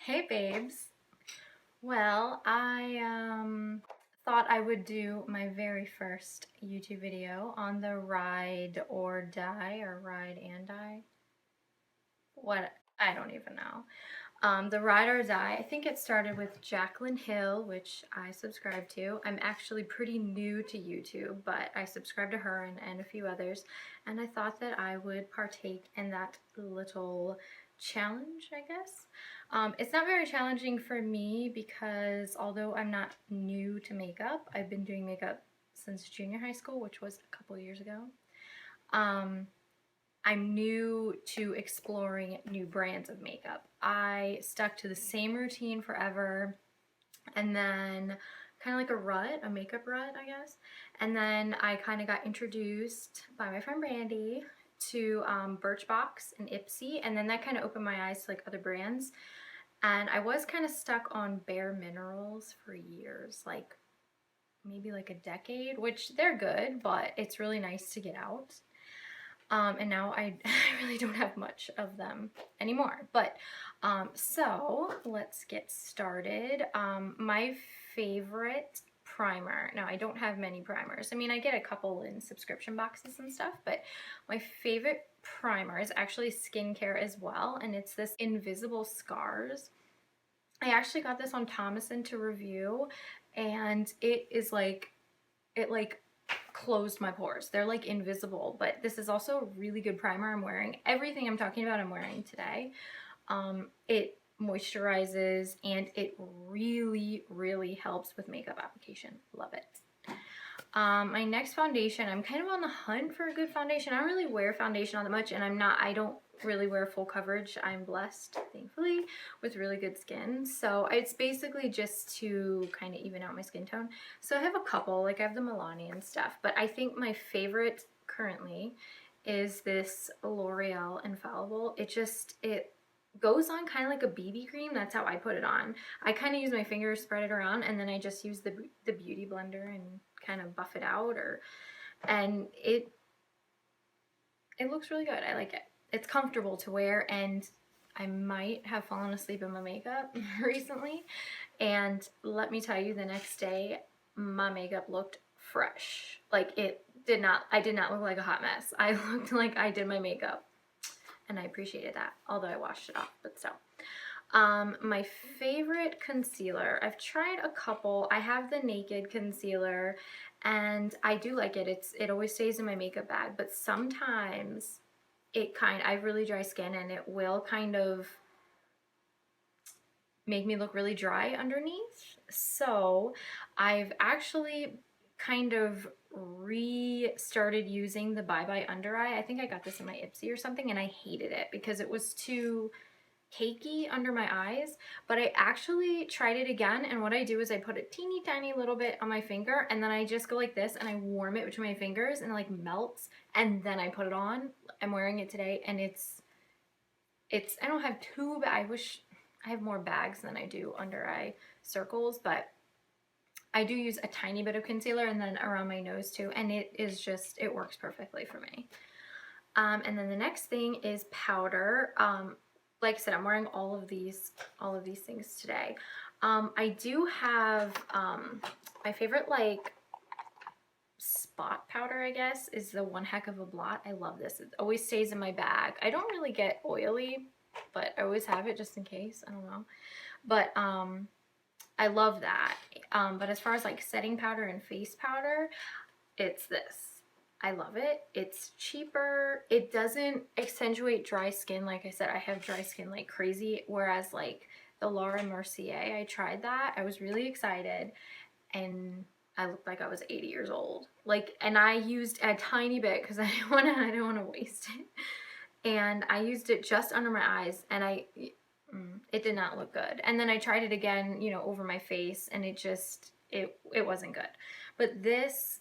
Hey babes. Well, I thought I would do my very first YouTube video on the ride or die or ride and die. What I don't even know. The ride or die. I think it started with Jaclyn Hill, which I subscribe to. I'm actually pretty new to YouTube, but I subscribe to her and a few others, and I thought that I would partake in that little challenge, I guess. It's not very challenging for me because although I'm not new to makeup, I've been doing makeup since junior high school, which was a couple years ago. Um, I'm new to exploring new brands of makeup. I stuck to the same routine forever, and then kind of like a rut, a makeup rut, I guess. And then I kind of got introduced by my friend Brandy to Birchbox and Ipsy, and then that kind of opened my eyes to like other brands. And I was kind of stuck on Bare Minerals for years, like maybe like a decade, which they're good, but it's really nice to get out. And now I really don't have much of them anymore. But so let's get started. My favorite primer. Now I don't have many primers. I mean, I get a couple in subscription boxes and stuff, but my favorite primer is actually skincare as well, and it's this Invisible Scars. I actually got this on Thomason to review, and it is like it closed my pores. They're like invisible, but this is also a really good primer. I'm wearing everything I'm talking about I'm wearing today. It moisturizes and it really helps with makeup application. Love it. My next foundation, I'm kind of on the hunt for a good foundation. I don't really wear foundation all that much, and I don't really wear full coverage. I'm blessed, thankfully, with really good skin. So it's basically just to kind of even out my skin tone. So I have a couple, like I have the Milani and stuff, but I think my favorite currently is this L'Oreal Infallible. It goes on kind of like a BB cream. That's how I put it on. I kind of use my fingers, spread it around, and then I just use the beauty blender and kind of buff it out, and it looks really good. I like it. It's comfortable to wear, and I might have fallen asleep in my makeup recently, and let me tell you, the next day my makeup looked fresh. Like I did not look like a hot mess. I looked like I did my makeup, and I appreciated that, although I washed it off, but still. My favorite concealer, I've tried a couple. I have the Naked concealer, and I do like it. It always stays in my makeup bag, but sometimes I have really dry skin, and it will kind of make me look really dry underneath. So I've actually kind of restarted using the Bye Bye Under Eye. I think I got this in my Ipsy or something, and I hated it because it was too cakey under my eyes. But I actually tried it again, and what I do is I put a teeny tiny little bit on my finger, and then I just go like this and I warm it between my fingers, and it like melts, and then I put it on. I'm wearing it today, and it's I don't have two, but I wish I have more bags than I do under eye circles, but I do use a tiny bit of concealer and then around my nose too, and it works perfectly for me. And then the next thing is powder. Like I said, I'm wearing all of these things today. I do have my favorite like spot powder, I guess, is the One Heck of a Blot. I love this. It always stays in my bag. I don't really get oily, but I always have it just in case. I don't know. But I love that. But as far as like setting powder and face powder, it's this. I love it. It's cheaper. It doesn't accentuate dry skin. Like I said, I have dry skin like crazy. Whereas like the Laura Mercier, I tried that. I was really excited, and I looked like I was 80 years old. Like, and I used a tiny bit because I didn't want to waste it. And I used it just under my eyes, and it did not look good. And then I tried it again, over my face, and it wasn't good. But this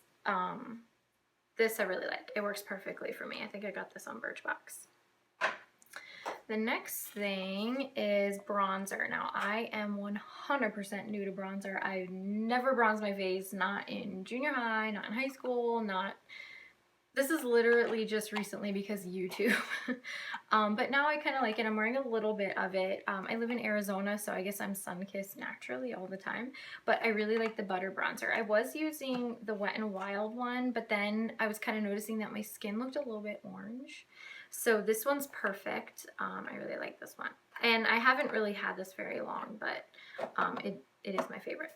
I really like. It works perfectly for me. I think I got this on Birchbox. The next thing is bronzer. Now, I am 100% new to bronzer. I've never bronzed my face, not in junior high, not in high school, not This is literally just recently because YouTube. But now I kind of like it. I'm wearing a little bit of it. I live in Arizona, so I guess I'm sun-kissed naturally all the time. But I really like the butter bronzer. I was using the Wet n Wild one, but then I was kind of noticing that my skin looked a little bit orange. So this one's perfect. I really like this one. And I haven't really had this very long, but it is my favorite.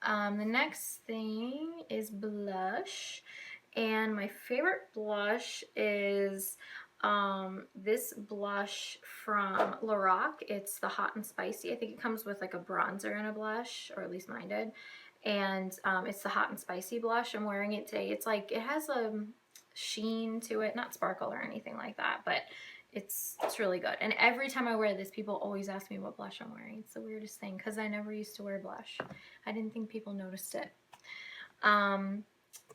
The next thing is blush. And my favorite blush is this blush from Lorac. It's the Hot and Spicy. I think it comes with like a bronzer and a blush, or at least mine did. And it's the Hot and Spicy blush. I'm wearing it today. It's like, it has a sheen to it, not sparkle or anything like that, but it's really good. And every time I wear this, people always ask me what blush I'm wearing. It's the weirdest thing because I never used to wear blush. I didn't think people noticed it.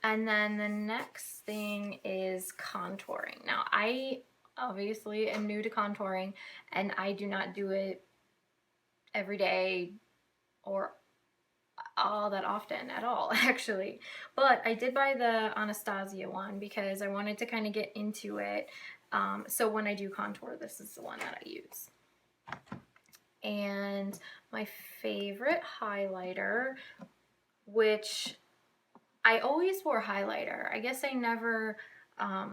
And then the next thing is contouring. Now, I obviously am new to contouring, and I do not do it every day or all that often at all, actually. But I did buy the Anastasia one because I wanted to kind of get into it. So when I do contour, this is the one that I use. And my favorite highlighter, which I always wore highlighter. I guess I never, I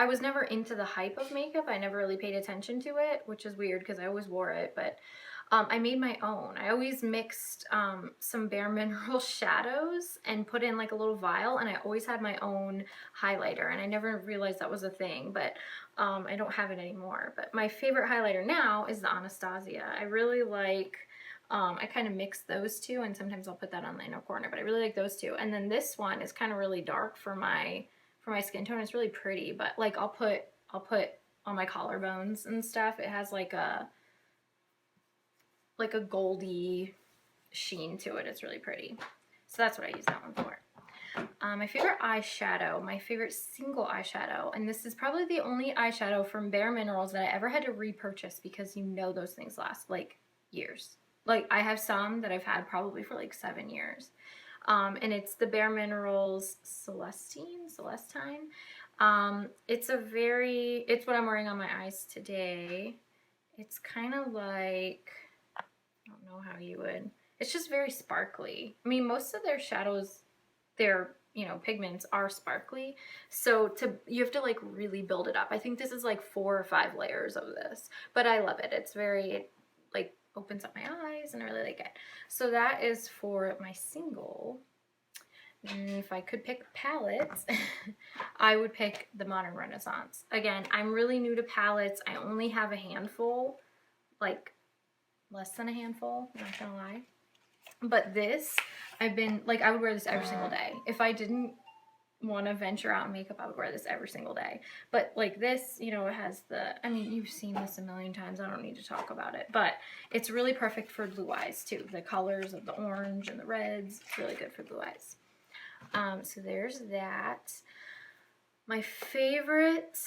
was never into the hype of makeup. I never really paid attention to it, which is weird because I always wore it, but I made my own. I always mixed some Bare Minerals shadows and put in like a little vial, and I always had my own highlighter, and I never realized that was a thing, but I don't have it anymore. But my favorite highlighter now is the Anastasia. I really like, I kind of mix those two, and sometimes I'll put that on the inner corner, but I really like those two. And then this one is kind of really dark for my skin tone. It's really pretty, but like I'll put on my collarbones and stuff. It has like a goldy sheen to it. It's really pretty. So that's what I use that one for. My favorite eyeshadow, my favorite single eyeshadow, and this is probably the only eyeshadow from Bare Minerals that I ever had to repurchase because you know those things last like years. Like I have some that I've had probably for like 7 years. And it's the Bare Minerals Celestine. It's what I'm wearing on my eyes today. It's kind of like, I don't know how you would, it's just very sparkly. I mean, most of their shadows, their, pigments are sparkly. So you have to like really build it up. I think this is like 4 or 5 layers of this, but I love it. It's very, like, opens up my eyes, and I really like it. So that is for my single. And if I could pick palettes, I would pick the Modern Renaissance. Again, I'm really new to palettes. I only have a handful, like less than a handful, not gonna lie. But this, I would wear this every single day. If I didn't want to venture out in makeup, I would wear this every single day. But like this, it has I mean, you've seen this a million times. I don't need to talk about it. But it's really perfect for blue eyes too. The colors of the orange and the reds, it's really good for blue eyes. So there's that. My favorite,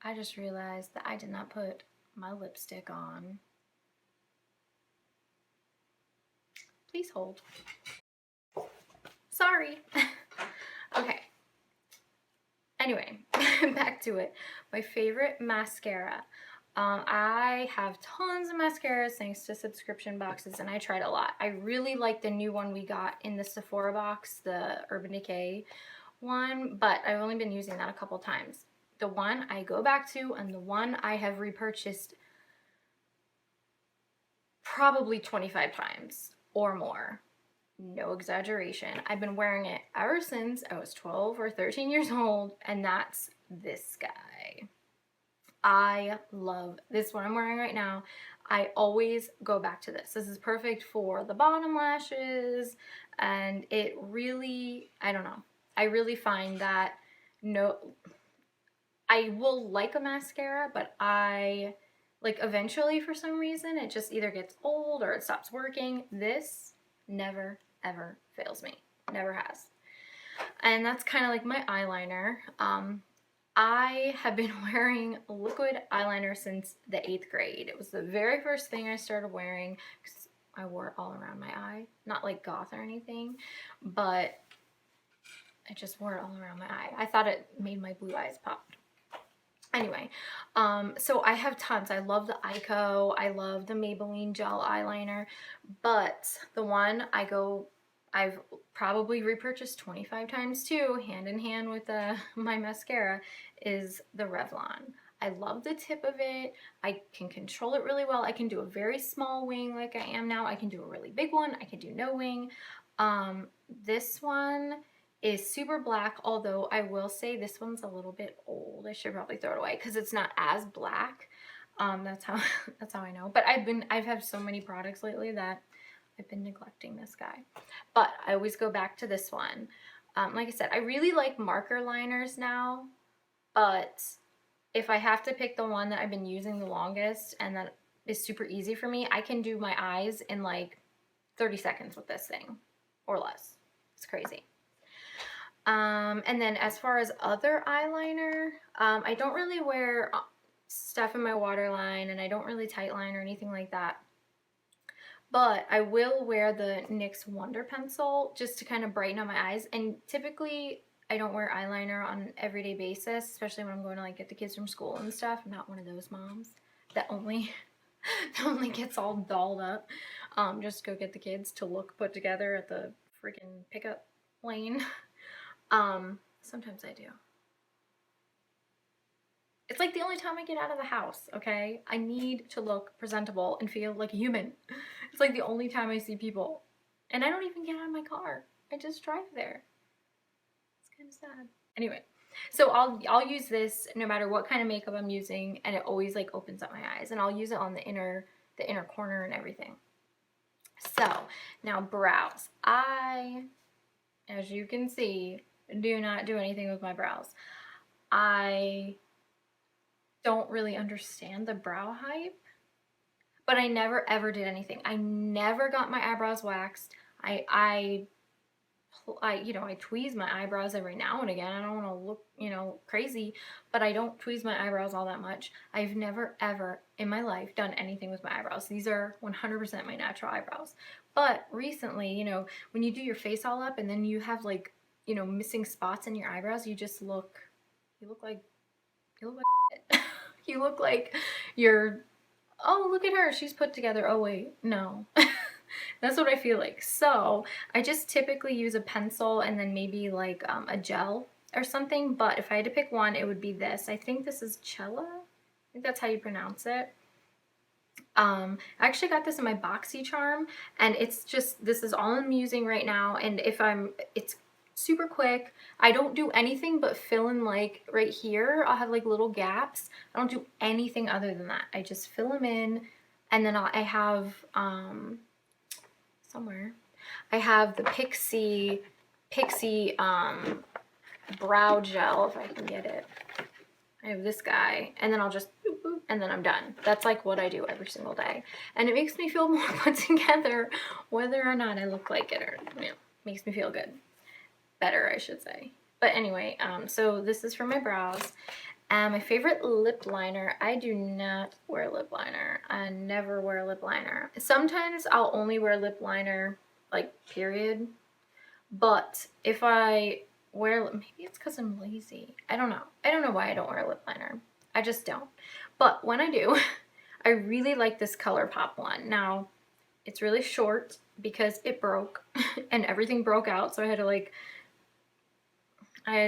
I just realized that I did not put my lipstick on. Please hold. Sorry. Okay. Anyway, back to it. My favorite mascara. I have tons of mascaras thanks to subscription boxes, and I tried a lot. I really like the new one we got in the Sephora box, the Urban Decay one, but I've only been using that a couple times. The one I go back to, and the one I have repurchased probably 25 times or more. No exaggeration. I've been wearing it ever since I was 12 or 13 years old, and that's this guy. I love this one I'm wearing right now. I always go back to this. This is perfect for the bottom lashes, and it really, I don't know. I really find that I will like a mascara, but eventually for some reason it just either gets old or it stops working. This never ever fails me. Never has. And that's kind of like my eyeliner. I have been wearing liquid eyeliner since the 8th grade. It was the very first thing I started wearing. I wore it all around my eye. Not like goth or anything, but I just wore it all around my eye. I thought it made my blue eyes pop. Anyway, so I have tons. I love the Ico. I love the Maybelline gel eyeliner, but the one I've probably repurchased 25 times too, hand in hand with my mascara, is the Revlon. I love the tip of it. I can control it really well. I can do a very small wing like I am now. I can do a really big one. I can do no wing. This one is super black, although I will say this one's a little bit old. I should probably throw it away because it's not as black. That's how that's how I know. But I've had so many products lately that I've been neglecting this guy. But I always go back to this one. Like I said, I really like marker liners now, but if I have to pick the one that I've been using the longest and that is super easy for me, I can do my eyes in like 30 seconds with this thing or less. It's crazy. And then as far as other eyeliner, I don't really wear stuff in my waterline, and I don't really tightline or anything like that. But I will wear the NYX Wonder Pencil just to kind of brighten up my eyes. And typically, I don't wear eyeliner on an everyday basis, especially when I'm going to like get the kids from school and stuff. I'm not one of those moms that only gets all dolled up just to go get the kids to look put together at the freaking pickup lane. Sometimes I do. It's like the only time I get out of the house, okay? I need to look presentable and feel like a human. It's like the only time I see people. And I don't even get out of my car. I just drive there. It's kind of sad. Anyway, so I'll use this no matter what kind of makeup I'm using, and it always like opens up my eyes, and I'll use it on the inner corner and everything. So, now brows. I, as you can see, do not do anything with my brows. I don't really understand the brow hype, but I never ever did anything. I never got my eyebrows waxed. I tweeze my eyebrows every now and again. I don't want to look, crazy, but I don't tweeze my eyebrows all that much. I've never ever in my life done anything with my eyebrows. These are 100% my natural eyebrows. But recently, when you do your face all up and then you have like, missing spots in your eyebrows, you look like you look like you're, oh, look at her, she's put together. Oh wait, no. That's what I feel like. So I just typically use a pencil and then maybe like a gel or something. But if I had to pick one, it would be this. I think this is Cella. I think that's how you pronounce it. I actually got this in my BoxyCharm, and it's just, this is all I'm using right now. And it's super quick. I don't do anything but fill in like right here. I'll have like little gaps. I don't do anything other than that. I just fill them in, and then I have somewhere I have the Pixie brow gel, if I can get it. I have this guy, and then I'll just boop, boop, and then I'm done. That's like what I do every single day, and it makes me feel more put together, whether or not I look like it, or makes me feel good. Better, I should say. But anyway, so this is for my brows. My favorite lip liner, I do not wear lip liner. I never wear lip liner. Sometimes I'll only wear lip liner, like, period. But if I wear, maybe it's because I'm lazy. I don't know. I don't know why I don't wear lip liner. I just don't. But when I do, I really like this ColourPop one. Now, it's really short because it broke and everything broke out, so I had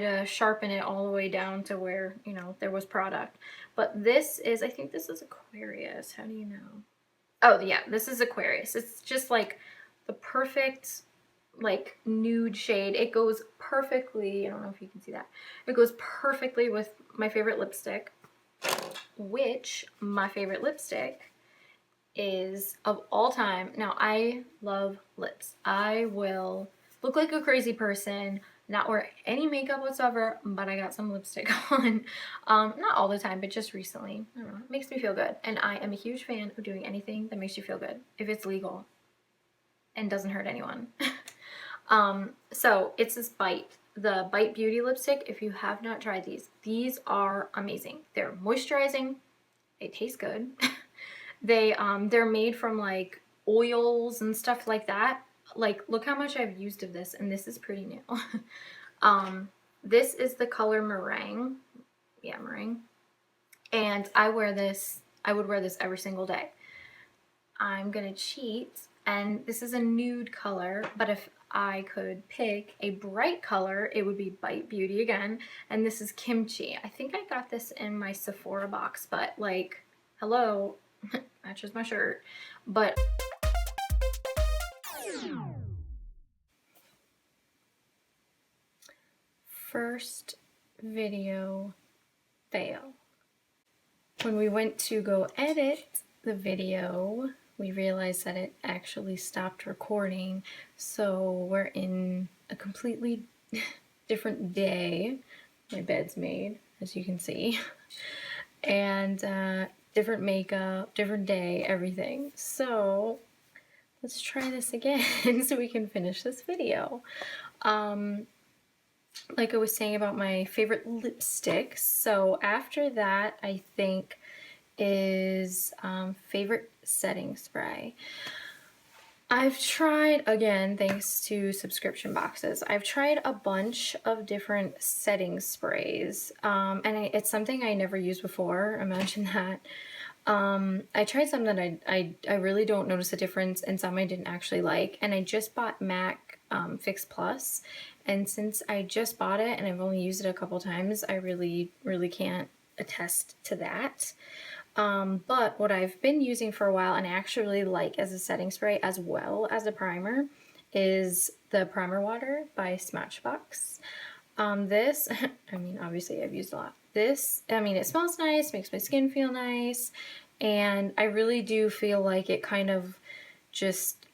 to sharpen it all the way down to where, there was product. But this is, I think this is Aquarius. How do you know? Oh, yeah, this is Aquarius. It's just like the perfect, like, nude shade. It goes perfectly, I don't know if you can see that. It goes perfectly with my favorite lipstick, which my favorite lipstick is of all time. Now, I love lips. I will look like a crazy person, not wear any makeup whatsoever, but I got some lipstick on. Not all the time, but just recently. I don't know. It makes me feel good. And I am a huge fan of doing anything that makes you feel good, if it's legal and doesn't hurt anyone. So it's this Bite, the Bite Beauty lipstick. If you have not tried these are amazing. They're moisturizing. They taste good. They're made from like oils and stuff like that. Like, look how much I've used of this, and this is pretty new. This is the color meringue. Yeah, meringue. And I would wear this every single day. I'm gonna cheat, and this is a nude color, but if I could pick a bright color, it would be Bite Beauty again, and this is Kimchi. I think I got this in my Sephora box, but like, hello, matches my shirt. But first video fail. When we went to go edit the video, we realized that it actually stopped recording, so we're in a completely different day. My bed's made, as you can see, and different makeup, different day, everything. So let's try this again so we can finish this video. Like I was saying about my favorite lipsticks, so after that I think is favorite setting spray. I've tried, again, thanks to subscription boxes, I've tried a bunch of different setting sprays, and it's something I never used before, imagine that. I tried some that I really don't notice a difference, and some I didn't actually like, and I just bought MAC Fix Plus, and since I just bought it and I've only used it a couple times, I really can't attest to that. But what I've been using for a while and I actually really like as a setting spray as well as a primer is the Primer Water by Smashbox. This, I mean, obviously I've used a lot. This, I mean, it smells nice, makes my skin feel nice, and I really do feel like it kind of just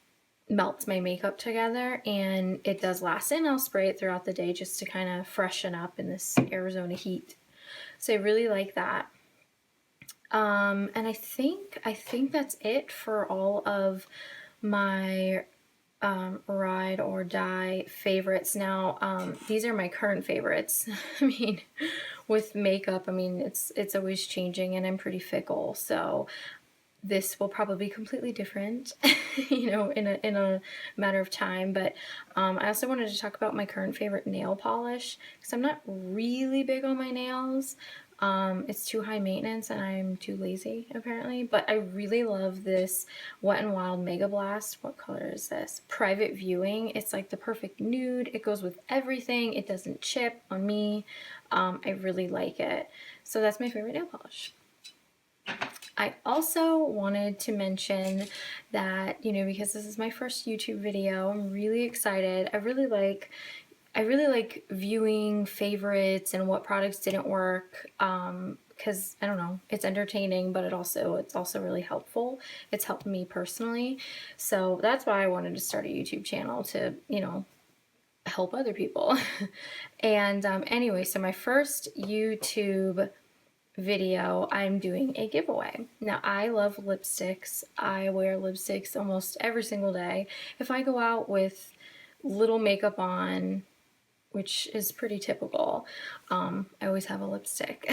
melts my makeup together, and it does last, and I'll spray it throughout the day just to kind of freshen up in this Arizona heat. So I really like that. And I think that's it for all of my ride or die favorites. Now, these are my current favorites. I mean, with makeup, I mean, it's always changing and I'm pretty fickle, so this will probably be completely different, you know, in a matter of time. But I also wanted to talk about my current favorite nail polish, because I'm not really big on my nails. It's too high maintenance and I'm too lazy, apparently. But I really love this Wet n Wild Mega Blast. What color is this? Private Viewing. It's like the perfect nude. It goes with everything. It doesn't chip on me. I really like it. So that's my favorite nail polish. I also wanted to mention that, you know, because this is my first YouTube video, I'm really excited. I really like viewing favorites and what products didn't work, because I don't know, it's entertaining, but it's also really helpful. It's helped me personally. So that's why I wanted to start a YouTube channel, to, you know, help other people. And anyway, so my first YouTube video, I'm doing a giveaway. Now, I love lipsticks. I wear lipsticks almost every single day. If I go out with little makeup on, which is pretty typical, I always have a lipstick.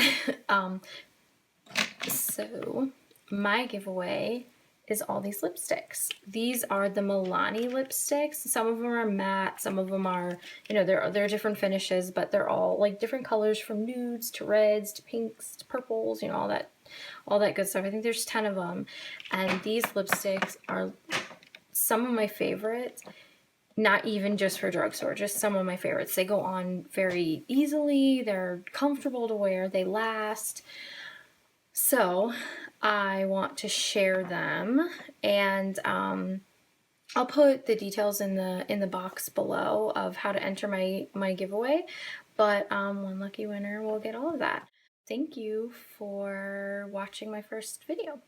So my giveaway is all these lipsticks. These are the Milani lipsticks. Some of them are matte, some of them are, you know, they're different finishes, but they're all like different colors, from nudes to reds to pinks to purples, you know, all that good stuff. I think there's 10 of them, and these lipsticks are some of my favorites. Not even just for drugstore, just some of my favorites. They go on very easily, they're comfortable to wear, they last. So I want to share them, and I'll put the details in the box below of how to enter my giveaway, but one lucky winner will get all of that. Thank you for watching my first video.